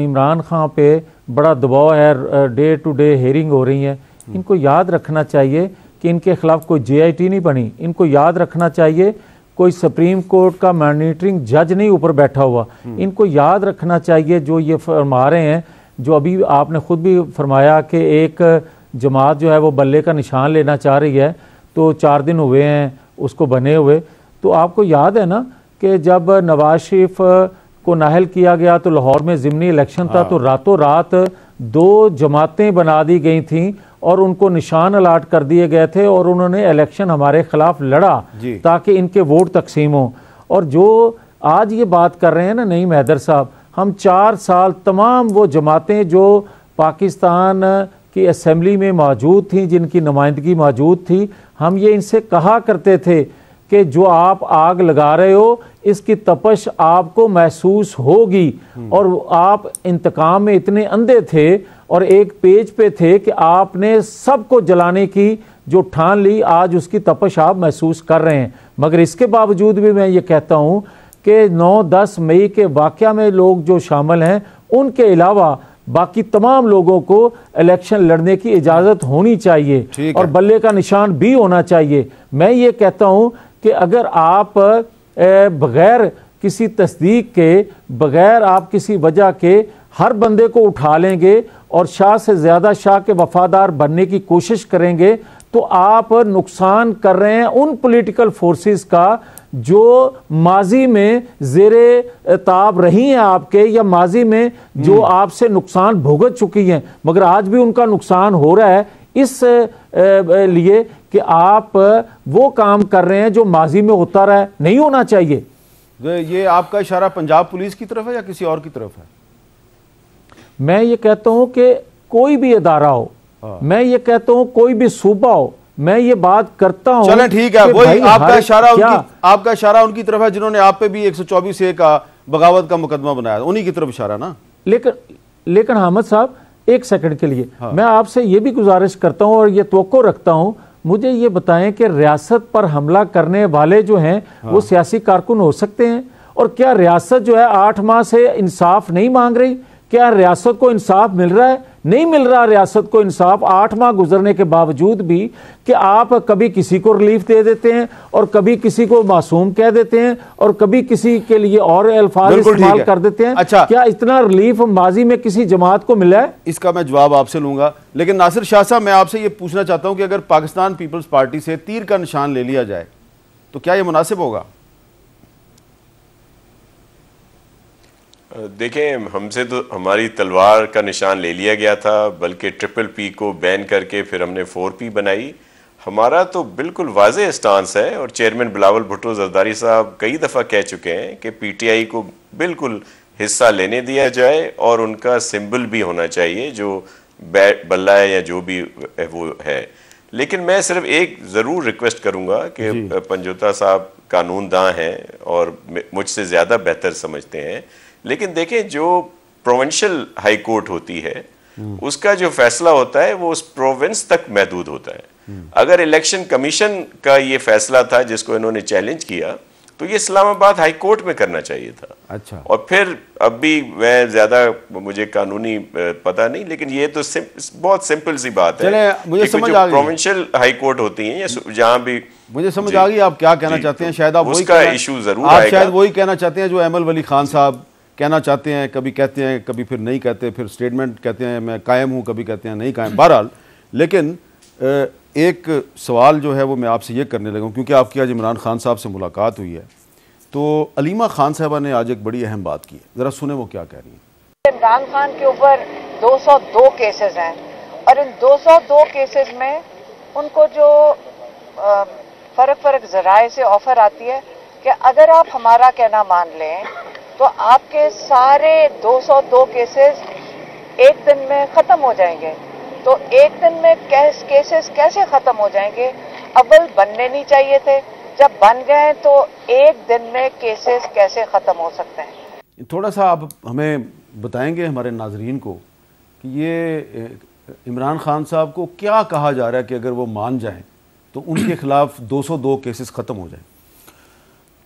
इमरान खान पे बड़ा दबाव है, डे टू डे हेयरिंग हो रही है। इनको याद रखना चाहिए कि इनके खिलाफ कोई JIT नहीं बनी। इनको याद रखना चाहिए कोई सुप्रीम कोर्ट का मॉनिटरिंग जज नहीं ऊपर बैठा हुआ। इनको याद रखना चाहिए जो ये फरमा रहे हैं, जो अभी आपने खुद भी फरमाया कि एक जमात जो है वो बल्ले का निशान लेना चाह रही है, तो 4 दिन हुए हैं उसको बने हुए। तो आपको याद है ना कि जब नवाज शरीफ को नाहल किया गया तो लाहौर में ज़िमनी इलेक्शन था, तो रातों रात 2 जमातें बना दी गई थीं और उनको निशान अलाट कर दिए गए थे और उन्होंने इलेक्शन हमारे खिलाफ लड़ा ताकि इनके वोट तकसीम हों। और जो आज ये बात कर रहे हैं ना नईम हैदर साहब, हम 4 साल तमाम वो जमातें जो पाकिस्तान की असेंबली में मौजूद थी, जिनकी नुमाइंदगी मौजूद थी, हम ये इनसे कहा करते थे कि जो आप आग लगा रहे हो इसकी तपश आपको महसूस होगी। और आप इंतकाम में इतने अंधे थे और एक पेज पे थे कि आपने सबको जलाने की जो ठान ली, आज उसकी तपश आप महसूस कर रहे हैं। मगर इसके बावजूद भी मैं ये कहता हूँ कि 9-10 मई के वाक़या में लोग जो शामिल हैं, उनके अलावा बाकी तमाम लोगों को इलेक्शन लड़ने की इजाज़त होनी चाहिए और बल्ले का निशान भी होना चाहिए। मैं ये कहता हूँ कि अगर आप बग़ैर किसी तस्दीक के, बग़ैर आप किसी वजह के हर बंदे को उठा लेंगे और शाह से ज़्यादा शाह के वफादार बनने की कोशिश करेंगे, तो आप नुकसान कर रहे हैं उन पॉलिटिकल फोर्सेस का जो माजी में ज़ेरे ताब रही हैं आपके, या माजी में जो आपसे नुकसान भुगत चुकी हैं, मगर आज भी उनका नुकसान हो रहा है इस लिए कि आप वो काम कर रहे हैं जो माजी में होता रहा है, नहीं होना चाहिए। ये आपका इशारा पंजाब पुलिस की तरफ है या किसी और की तरफ है? मैं ये कहता हूं कि कोई भी अदारा हो, मैं ये कहता हूं कोई भी सूबा हो, मैं ये बात करता हूं। चलें ठीक है, वही आपका इशारा उनकी तरफ है जिन्होंने आप पे भी 124A का बगावत का मुकदमा बनाया, उन्हीं की तरफ इशारा ना। लेकिन हामिद साहब एक सेकंड के लिए मैं आपसे ये भी गुजारिश करता हूं और ये तवक्को रखता हूं, मुझे ये बताएं कि रियासत पर हमला करने वाले जो हैं वो सियासी कारकुन हो सकते हैं? और क्या रियासत जो है 8 माह से इंसाफ नहीं मांग रही? क्या रियासत को इंसाफ मिल रहा है? नहीं मिल रहा रियासत को इंसाफ 8 माह गुजरने के बावजूद भी, कि आप कभी किसी को रिलीफ दे देते हैं और कभी किसी को मासूम कह देते हैं और कभी किसी के लिए और अल्फाज इस्तेमाल कर देते हैं। अच्छा, क्या इतना रिलीफ माजी में किसी जमात को मिला है? इसका मैं जवाब आपसे लूंगा, लेकिन नासिर शाह साहब मैं आपसे ये पूछना चाहता हूं कि अगर पाकिस्तान पीपल्स पार्टी से तीर का निशान ले लिया जाए तो क्या यह मुनासिब होगा? देखें, हमसे तो हमारी तलवार का निशान ले लिया गया था, बल्कि PPP को बैन करके फिर हमने 4P बनाई। हमारा तो बिल्कुल वाज़ेह स्टांस है और चेयरमैन बिलावल भुट्टो जरदारी साहब कई दफ़ा कह चुके हैं कि PTI को बिल्कुल हिस्सा लेने दिया जाए और उनका सिंबल भी होना चाहिए जो बल्ला है या जो भी वो है। लेकिन मैं सिर्फ एक ज़रूर रिक्वेस्ट करूँगा कि पंजोता साहब कानूनदां हैं और मुझसे ज़्यादा बेहतर समझते हैं, लेकिन देखें जो प्रोविंशियल हाई कोर्ट होती है उसका जो फैसला होता है वो उस प्रोविंस तक महदूद होता है। अगर इलेक्शन कमीशन का ये फैसला था जिसको इन्होंने चैलेंज किया, तो ये इस्लामाबाद हाई कोर्ट में करना चाहिए था। अच्छा, और फिर अब भी मैं ज्यादा मुझे कानूनी पता नहीं, लेकिन ये तो बहुत सिंपल सी बात है। मुझे समझ आ गई, प्रोविंशियल हाई कोर्ट होती हैं या जहां भी, मुझे समझ आ गई आप क्या कहना चाहते हैं। शायद आप उसका इशू जरूर आप शायद वही कहना चाहते हैं जो अहमद वली खान साहब कहना चाहते हैं, कभी कहते हैं कभी फिर नहीं कहते, फिर स्टेटमेंट कहते हैं मैं कायम हूँ, कभी कहते हैं नहीं कायम। बहरहाल, लेकिन एक सवाल जो है वो मैं आपसे ये करने लगा हूँ, क्योंकि आपकी आज इमरान खान साहब से मुलाकात हुई है, तो अलीमा खान साहबा ने आज एक बड़ी अहम बात की है, ज़रा सुने वो क्या कह रही हैं। इमरान खान के ऊपर 202 केसेस हैं और इन 202 केसेस में उनको जो फ़र्क ज़राए से ऑफ़र आती है कि अगर आप हमारा कहना मान लें तो आपके सारे 202 केसेस एक दिन में ख़त्म हो जाएंगे। तो एक दिन में केसेस कैसे ख़त्म हो जाएंगे? अव्वल बनने नहीं चाहिए थे, जब बन गए तो एक दिन में केसेस कैसे ख़त्म हो सकते हैं? थोड़ा सा आप हमें बताएंगे हमारे नाजरीन को कि ये इमरान खान साहब को क्या कहा जा रहा है कि अगर वो मान जाएं तो उनके खिलाफ 202 केसेस ख़त्म हो जाएं?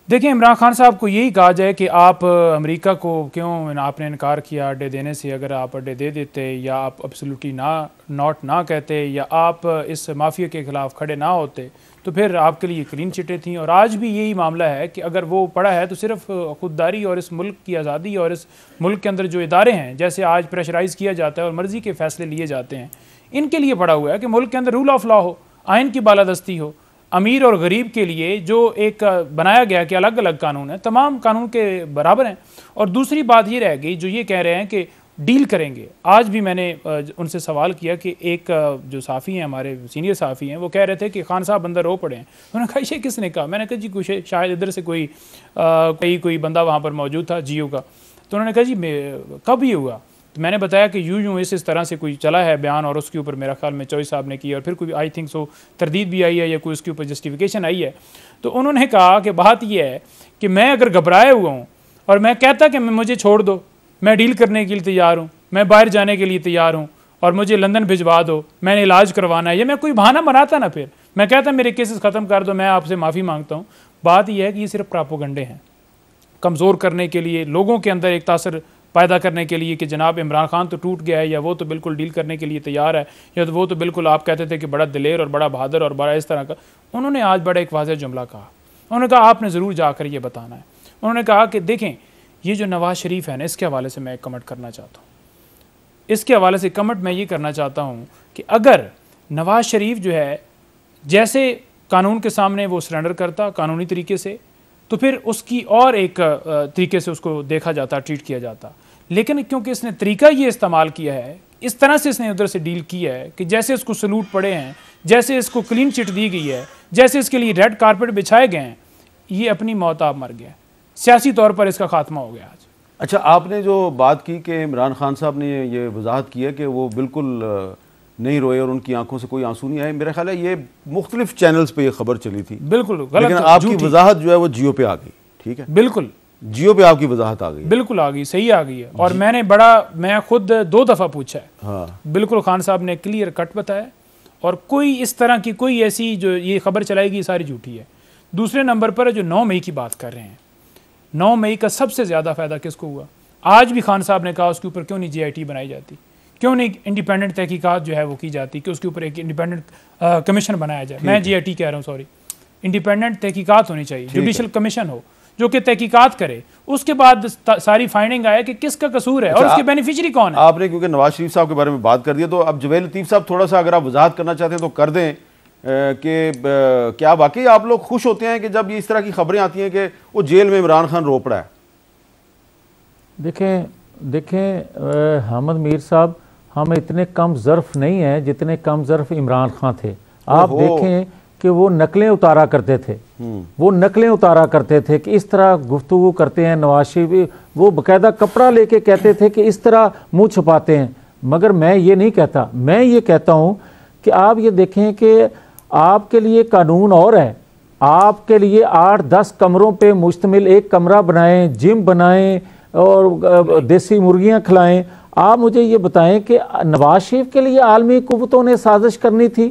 देखिए, इमरान खान साहब को यही कहा जाए कि आप अमेरिका को क्यों आपने इनकार किया अड्डे देने से। अगर आप अड्डे दे देते या आप एब्सोल्युटली नॉट ना कहते या आप इस माफिया के खिलाफ खड़े ना होते तो फिर आपके लिए क्लीन चिटें थी। और आज भी यही मामला है कि अगर वो पड़ा है तो सिर्फ खुददारी और इस मुल्क की आज़ादी और इस मुल्क के अंदर जो इदारे हैं, जैसे आज प्रेशराइज़ किया जाता है और मर्ज़ी के फ़ैसले लिए जाते हैं, इनके लिए पड़ा हुआ है कि मुल्क के अंदर रूल ऑफ लॉ हो, आइन की बालादस्ती हो। अमीर और गरीब के लिए जो एक बनाया गया कि अलग अलग कानून है, तमाम कानून के बराबर हैं। और दूसरी बात ये रह गई जो ये कह रहे हैं कि डील करेंगे। आज भी मैंने उनसे सवाल किया कि एक जो साफ़ी हैं, हमारे सीनियर साफ़ी हैं, वो कह रहे थे कि खान साहब अंदर रो पड़े हैं। उन्होंने कहा ये किसने कहा? मैंने कहा जी कुछ शायद इधर से कोई बंदा वहाँ पर मौजूद था जियो का। तो उन्होंने कहा जी कब ये हुआ? तो मैंने बताया कि यूं इस तरह से कोई चला है बयान और उसके ऊपर मेरा ख्याल में चौधरी साहब ने किया और फिर कोई आई थिंक सो तरदीद भी आई है या कोई उसके ऊपर जस्टिफिकेशन आई है। तो उन्होंने कहा कि बात यह है कि मैं अगर घबराए हुआ हूँ और मैं कहता कि मुझे छोड़ दो, मैं डील करने के लिए तैयार हूँ, मैं बाहर जाने के लिए तैयार हूँ और मुझे लंदन भिजवा दो, मैंने इलाज करवाना है, या मैं कोई बहाना बनाता ना, फिर मैं कहता मेरे केसेस ख़त्म कर दो, मैं आपसे माफ़ी मांगता हूँ। बात यह है कि ये सिर्फ प्रोपेगेंडे हैं, कमज़ोर करने के लिए, लोगों के अंदर एक तासर पैदा करने के लिए कि जनाब इमरान खान तो टूट गया है, या वो तो बिल्कुल डील करने के लिए तैयार है, या तो वो तो बिल्कुल आप कहते थे कि बड़ा दिलेर और बड़ा बहादुर और बड़ा इस तरह का। उन्होंने आज बड़ा एक वाज़ेह जुमला कहा। उन्होंने कहा आपने ज़रूर जाकर ये बताना है। उन्होंने कहा कि देखें, ये जो नवाज़ शरीफ है ना, इसके हवाले से मैं एक कमेंट करना चाहता हूँ। इसके हवाले से कमेंट मैं ये करना चाहता हूँ कि अगर नवाज़ शरीफ जो है जैसे कानून के सामने वो सरेंडर करता कानूनी तरीके से, तो फिर उसकी और एक तरीके से उसको देखा जाता, ट्रीट किया जाता। लेकिन क्योंकि इसने तरीका ये इस्तेमाल किया है, इस तरह से इसने उधर से डील किया है कि जैसे इसको सलूट पड़े हैं, जैसे इसको क्लीन चिट दी गई है, जैसे इसके लिए रेड कारपेट बिछाए गए हैं, ये अपनी मौत आप मर गया। सियासी तौर पर इसका खात्मा हो गया आज। अच्छा, आपने जो बात की कि इमरान खान साहब ने ये वजाहत की है कि वो बिल्कुल नहीं रोए और उनकी आंखों से कोई आंसू नहीं आए, मेरा ख्याल है ये मुख्तलिफ चैनल्स पे ये खबर चली थी। बिल्कुल गलत, लेकिन आपकी वजाहत जो है वो जियो पे आ गई। ठीक है, बिल्कुल जियो पे आपकी वजाहत आ गई, बिल्कुल आ गई, सही आ गई है। और मैं खुद 2 दफ़ा पूछा है। हाँ, बिल्कुल खान साहब ने क्लियर कट बताया और कोई इस तरह की कोई ऐसी जो ये खबर चलाएगी सारी झूठी है। दूसरे नंबर पर जो 9 मई की बात कर रहे हैं, 9 मई का सबसे ज़्यादा फ़ायदा किसको हुआ? आज भी खान साहब ने कहा उसके ऊपर क्यों नहीं JIT बनाई जाती, क्यों नहीं इंडिपेंडेंट तहकीकात जो है वो की जाती, कि उसके ऊपर एक इंडिपेंडेंट कमीशन बनाया जाए। मैं JIT कह रहा हूँ, सॉरी, इंडिपेंडेंट तहकीकात होनी चाहिए, जुडिशल कमीशन हो जो कि तहकीकात करे, उसके बाद सारी फाइंडिंग आए कि किसका कसूर है और उसके बेनिफिशियरी कौन है। आपने क्योंकि नवाज शरीफ साहब के बारे में बात कर दिया, तो अब जवेद लतीफ़ साहब थोड़ा सा अगर आप वजाहत करना चाहते हैं तो कर दें कि क्या वाकई आप लोग खुश होते हैं कि जब ये इस तरह की खबरें आती हैं कि वो जेल में इमरान खान रो पड़ा है? देखें हामिद मीर साहब, हम इतने कम ज़र्फ नहीं हैं जितने कम ज़र्फ इमरान खान थे। आप देखें कि वो नकलें उतारा करते थे, वो नकलें उतारा करते थे कि इस तरह गुफ्तगू करते हैं नवाज शरीफ, वो बाकायदा कपड़ा लेके कहते थे कि इस तरह मुंह छुपाते हैं। मगर मैं ये नहीं कहता, मैं ये कहता हूँ कि आप ये देखें कि आपके लिए कानून और है, आपके लिए 8-10 कमरों पे मुश्तमिल एक कमरा बनाएं, जिम बनाएं और देसी मुर्गियां खिलाएं। आप मुझे ये बताएं कि नवाज शरीफ के लिए आलमी कुव्वतों ने साजिश करनी थी?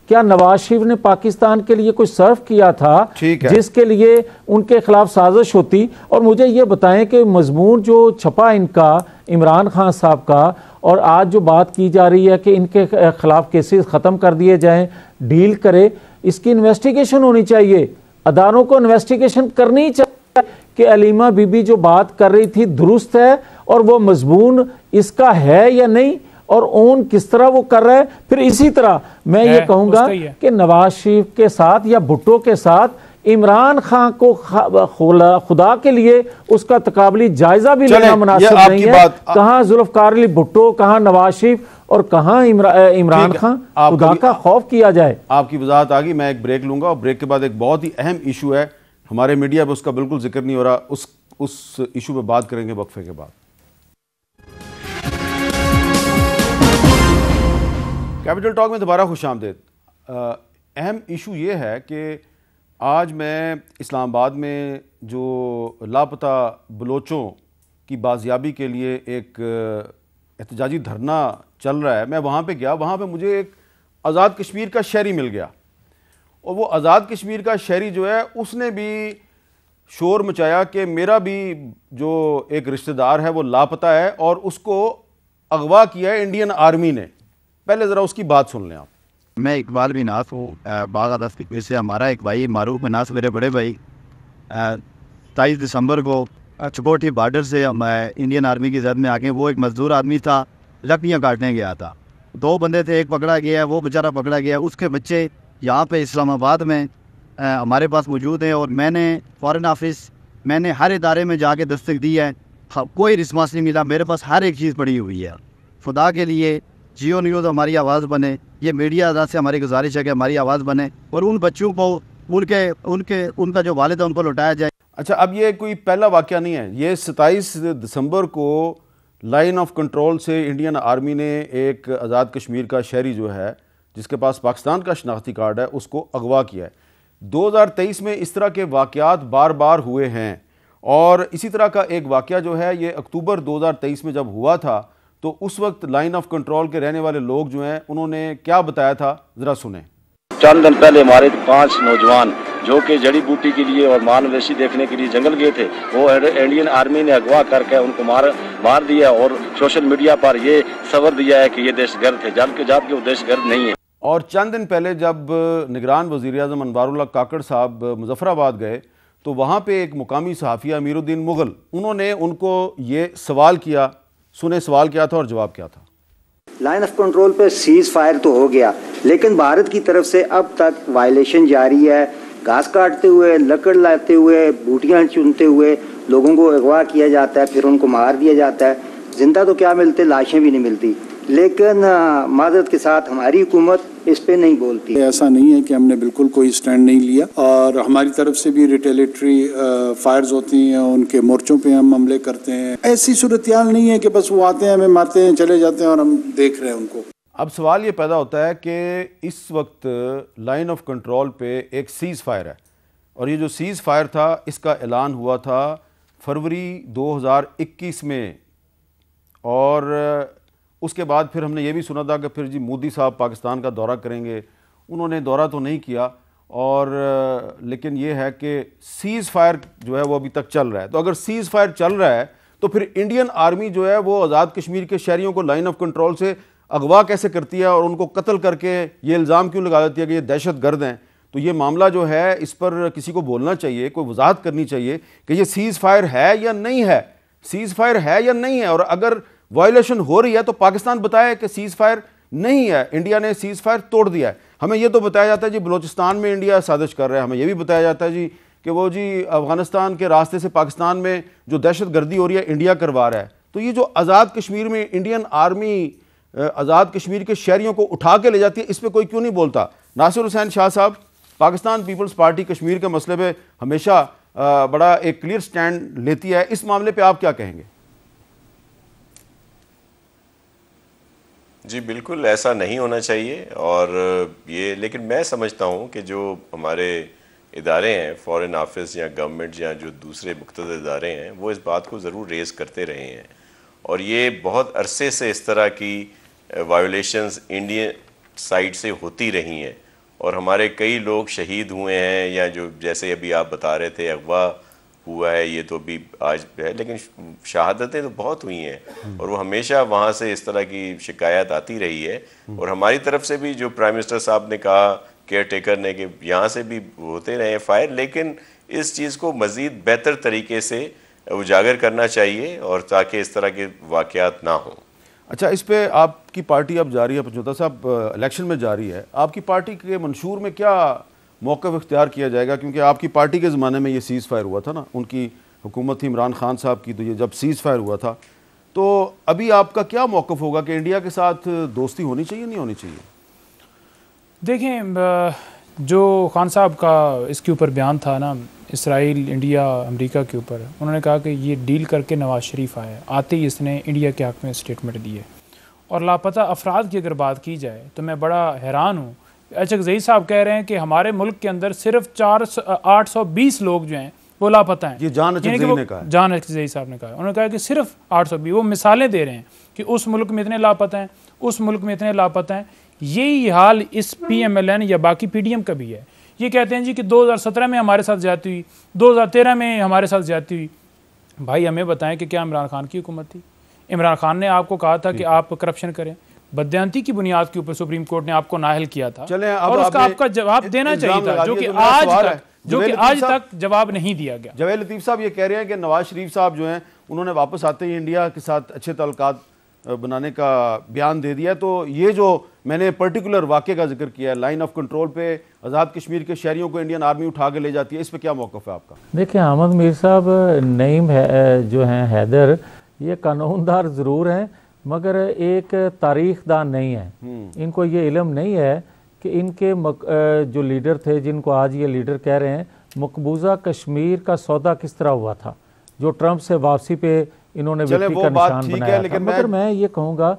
क्या नवाज शरीफ ने पाकिस्तान के लिए कुछ सर्व किया था जिसके लिए उनके खिलाफ साजिश होती? और मुझे ये बताएं कि मजमून जो छपा इनका इमरान खान साहब का, और आज जो बात की जा रही है कि इनके खिलाफ केसेस ख़त्म कर दिए जाएं, डील करे, इसकी इन्वेस्टिगेशन होनी चाहिए, अदालों को इन्वेस्टिगेशन करनी चाहिए कि अलीमा बीबी जो बात कर रही थी दुरुस्त है और वो मजमून इसका है या नहीं, और ओन किस तरह वो कर रहा है। फिर इसी तरह मैं ये कहूँगा कि नवाज शरीफ के साथ या भुट्टो के साथ इमरान खान को खुदा के लिए उसका तकाबली जायजा भी लेना मुनासिब नहीं है। कहाँ जुल्फकार अली भुट्टो, कहाँ नवाज शरीफ और कहाँ इमरान खान, खुदा का खौफ किया जाए। आपकी वजाहत आ गई। मैं एक ब्रेक लूंगा और ब्रेक के बाद एक बहुत ही अहम इशू है, हमारे मीडिया में उसका बिल्कुल जिक्र नहीं हो रहा, उस इशू पे बात करेंगे वक्फे के बाद। कैपिटल टॉक में दोबारा खुशामदीद। अहम इशू ये है कि आज मैं इस्लामाबाद में जो लापता बलोचों की बाजियाबी के लिए एक एहतजाजी धरना चल रहा है, मैं वहाँ पे गया। वहाँ पे मुझे एक आज़ाद कश्मीर का शहरी मिल गया और वो आज़ाद कश्मीर का शहरी जो है उसने भी शोर मचाया कि मेरा भी जो एक रिश्तेदार है वो लापता है और उसको अगवा किया है इंडियन आर्मी ने। पहले ज़रा उसकी बात सुन लें आप। मैं इकबाल बिन नास हूँ बागा 10 से। हमारा एक भाई मारूफ बिन नास मेरे बड़े भाई 23 दिसंबर को चकोटी बॉर्डर से इंडियन आर्मी की जद में आके, वो एक मजदूर आदमी था, लकड़ियाँ काटने गया था। 2 बंदे थे, एक पकड़ा गया, वो बेचारा पकड़ा गया। उसके बच्चे यहाँ पे इस्लामाबाद में हमारे पास मौजूद हैं और मैंने फ़ॉरेन ऑफिस, मैंने हर इदारे में जाके दस्तक दी है, कोई रिस्पॉन्स नहीं मिला। मेरे पास हर एक चीज़ पड़ी हुई है। खुदा के लिए जियो न्यूज़ हमारी आवाज़ बने, ये मीडिया अदा से हमारी गुजारिश है कि हमारी आवाज़ बने और उन बच्चों को उनका जो वालिद है उनको लौटाया जाए। अच्छा, अब ये कोई पहला वाक़या नहीं है। ये 27 दिसंबर को लाइन ऑफ कंट्रोल से इंडियन आर्मी ने एक आज़ाद कश्मीर का शहरी जो है जिसके पास पाकिस्तान का शनाख्ती कार्ड है उसको अगवा किया है। 2023 में इस तरह के वाक़यात बार बार हुए हैं और इसी तरह का एक वाक़या जो है ये अक्टूबर 2023 में जब हुआ था तो उस वक्त लाइन ऑफ कंट्रोल के रहने वाले लोग जो हैं उन्होंने क्या बताया था, ज़रा सुने। चंद दिन पहले हमारे 5 नौजवान जो कि जड़ी बूटी के लिए और माल मवेशी देखने के लिए जंगल गए थे, वो इंडियन आर्मी ने अगवा करके उनको मार दिया और सोशल मीडिया पर ये खबर दिया है कि ये दहशतगर्द थे, जबकि वो दहशतगर्द नहीं है। और चंद दिन पहले जब निगरान वज़ीर-ए-आज़म अनवारुल्लाह काकड़ साहब मुजफ्फराबाद गए तो वहाँ पे एक मुकामी सहाफ़ी अमीरुद्दीन मुग़ल, उन्होंने उनको ये सवाल किया। सुने सवाल क्या था और जवाब क्या था। लाइन ऑफ कंट्रोल पे सीज फायर तो हो गया, लेकिन भारत की तरफ से अब तक वायलेशन जारी है। घास काटते हुए, लकड़ लाते हुए, बूटियाँ चुनते हुए लोगों को अगवा किया जाता है, फिर उनको मार दिया जाता है। जिंदा तो क्या मिलते, लाशें भी नहीं मिलती। लेकिन माजरत के साथ हमारी हुकूमत इस पे नहीं बोलती। ऐसा नहीं है कि हमने बिल्कुल कोई स्टैंड नहीं लिया और हमारी तरफ से भी रिटेलेटरी फायर्स होती हैं, उनके मोर्चों पे हम हमले करते हैं। ऐसी सूरत-ए-हाल नहीं है कि बस वो आते हैं, हमें मारते हैं, चले जाते हैं और हम देख रहे हैं उनको। अब सवाल ये पैदा होता है कि इस वक्त लाइन ऑफ कंट्रोल पे एक सीज़ फायर है और ये जो सीज़ फायर था इसका ऐलान हुआ था फरवरी 2021 में और उसके बाद फिर हमने ये भी सुना था कि फिर जी मोदी साहब पाकिस्तान का दौरा करेंगे। उन्होंने दौरा तो नहीं किया और लेकिन ये है कि सीज़ फायर जो है वो अभी तक चल रहा है। तो अगर सीज़ फायर चल रहा है तो फिर इंडियन आर्मी जो है वो आज़ाद कश्मीर के शहरियों को लाइन ऑफ कंट्रोल से अगवा कैसे करती है और उनको कत्ल करके ये इल्ज़ाम क्यों लगा देती है कि ये दहशत गर्द हैं। तो ये मामला जो है इस पर किसी को बोलना चाहिए, कोई वजाहत करनी चाहिए कि ये सीज़ फायर है या नहीं है, सीज़ फायर है या नहीं है। और अगर वायलेशन हो रही है तो पाकिस्तान बताए कि सीज़ फायर नहीं है, इंडिया ने सीज़ फायर तोड़ दिया है। हमें ये तो बताया जाता है जी बलूचिस्तान में इंडिया साजिश कर रहा है, हमें ये भी बताया जाता है जी कि वो जी अफ़गानिस्तान के रास्ते से पाकिस्तान में जो दहशत गर्दी हो रही है इंडिया करवा रहा है। तो ये जो आज़ाद कश्मीर में इंडियन आर्मी आज़ाद कश्मीर के शहरियों को उठा के ले जाती है, इस पर कोई क्यों नहीं बोलता। नासिर हुसैन शाह साहब, पाकिस्तान पीपल्स पार्टी कश्मीर के मसले पे हमेशा बड़ा एक क्लियर स्टैंड लेती है, इस मामले पे आप क्या कहेंगे? जी बिल्कुल ऐसा नहीं होना चाहिए और ये, लेकिन मैं समझता हूँ कि जो हमारे इदारे हैं, फॉरेन ऑफिस या गवर्नमेंट या जो दूसरे मुख्तलिफ इदारे हैं, वो इस बात को ज़रूर रेज़ करते रहे हैं और ये बहुत अरसे से इस तरह की वायोलेशंस इंडियन साइड से होती रही हैं और हमारे कई लोग शहीद हुए हैं या जो जैसे अभी आप बता रहे थे अगवा हुआ है, ये तो अभी आज है, लेकिन शहादतें तो बहुत हुई हैं और वो हमेशा वहाँ से इस तरह की शिकायत आती रही है। और हमारी तरफ से भी जो प्राइम मिनिस्टर साहब ने कहा, केयर टेकर ने, कि यहाँ से भी होते रहे फायर, लेकिन इस चीज़ को मज़ीद बेहतर तरीके से उजागर करना चाहिए और ताकि इस तरह के वाक़यात ना हों। अच्छा, इस पे आपकी पार्टी अब जा रही है, पंचोता साहब इलेक्शन में जा रही है, आपकी पार्टी के मंशूर में क्या मौक़िफ़ इख्तियार किया जाएगा? क्योंकि आपकी पार्टी के ज़माने में ये सीज़ फायर हुआ था ना, उनकी हुकूमत थी इमरान खान साहब की, तो ये जब सीज़ फायर हुआ था, तो अभी आपका क्या मौक़िफ़ होगा कि इंडिया के साथ दोस्ती होनी चाहिए नहीं होनी चाहिए? देखें, जो खान साहब का इसके ऊपर बयान था ना, इसराइल, इंडिया, अमेरिका के ऊपर, उन्होंने कहा कि ये डील करके नवाज़ शरीफ आया, आते ही इसने इंडिया के हक़ में स्टेटमेंट दी है। और लापता अफराद की अगर बात की जाए तो मैं बड़ा हैरान हूँ। अचकज़ई साहब कह रहे हैं कि हमारे मुल्क के अंदर सिर्फ 820 लोग जो हैं वो लापता हैं। ये जान अचकज़ई ने कहा, जान अचकज़ई साहब ने कहा, उन्होंने कहा कि सिर्फ 820। वो मिसालें दे रहे हैं कि उस मुल्क में इतने लापता हैं, उस मुल्क में इतने लापता हैं। यही हाल इस PMLN या बाकी PDM का भी है। ये कहते हैं जी कि 2017 में हमारे साथ ज्यादती हुई, 2013 में हमारे साथ ज्यादती हुई। भाई हमें बताएं कि क्या इमरान खान की हुकूमत थी? इमरान खान ने आपको कहा था कि आप करप्शन करें, बदयांती की बुनियाद के ऊपर सुप्रीम कोर्ट ने आपको नाअहल किया था और उसका आपका जवाब देना चाहिए था, जो कि आज तक जवाब नहीं दिया गया। जवेद लतीफ़ साहब ये कह रहे हैं कि नवाज शरीफ साहब जो हैं उन्होंने वापस आते ही इंडिया के साथ अच्छे ताल्लुकात बनाने का बयान दे दिया। तो ये जो मैंने पर्टिकुलर वाक़े का जिक्र किया है, लाइन ऑफ कंट्रोल पे आज़ाद कश्मीर के शहरियों को इंडियन आर्मी उठा के ले जाती है, इस पर क्या मौक़िफ़ है आपका? देखिए अहमद मीर साहब नईम जो हैं हैदर, ये कानूनदार ज़रूर हैं मगर एक तारीखदान नहीं है। इनको ये इल्म नहीं है कि इनके जो लीडर थे, जिनको आज ये लीडर कह रहे हैं, मकबूजा कश्मीर का सौदा किस तरह हुआ था, जो ट्रंप से वापसी पे इन्होंने विक्ट्री का निशान बनाया था। मगर मैं ये कहूँगा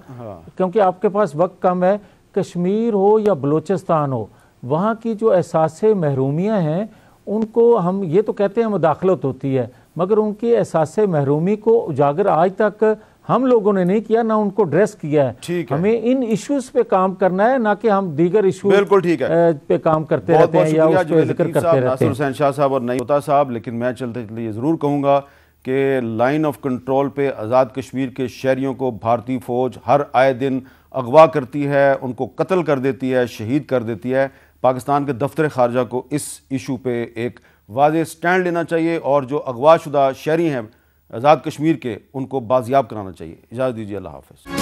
क्योंकि आपके पास वक्त कम है, कश्मीर हो या बलूचिस्तान हो, वहाँ की जो एहसास महरूमियाँ हैं उनको हम ये तो कहते हैं मुदाखलत होती है, मगर उनकी एहसास महरूमी को उजागर आज तक हम लोगों ने नहीं किया, ना उनको ड्रेस किया है। हमें इन इश्यूज पे काम करना है, ना कि हम दीगर इशू बिल्कुल ठीक है पे काम करते रहते हैं या उस पे जिक्र करते रहते हैं। नासिर हुसैन शाह साहब और नहीं होता साहब, लेकिन मैं चलते चलते ये ज़रूर कहूँगा कि लाइन ऑफ कंट्रोल पे आज़ाद कश्मीर के शहरियों को भारतीय फ़ौज हर आए दिन अगवा करती है, उनको कत्ल कर देती है, शहीद कर देती है। पाकिस्तान के दफ्तर ख़ारजा को इस इशू पे एक वाज़ेह स्टैंड लेना चाहिए और जो अगवा शुदा शहरी हैं आज़ाद कश्मीर के, उनको बाजियाब कराना चाहिए। इजाज़त दीजिए, अल्लाह हाफ़िज़।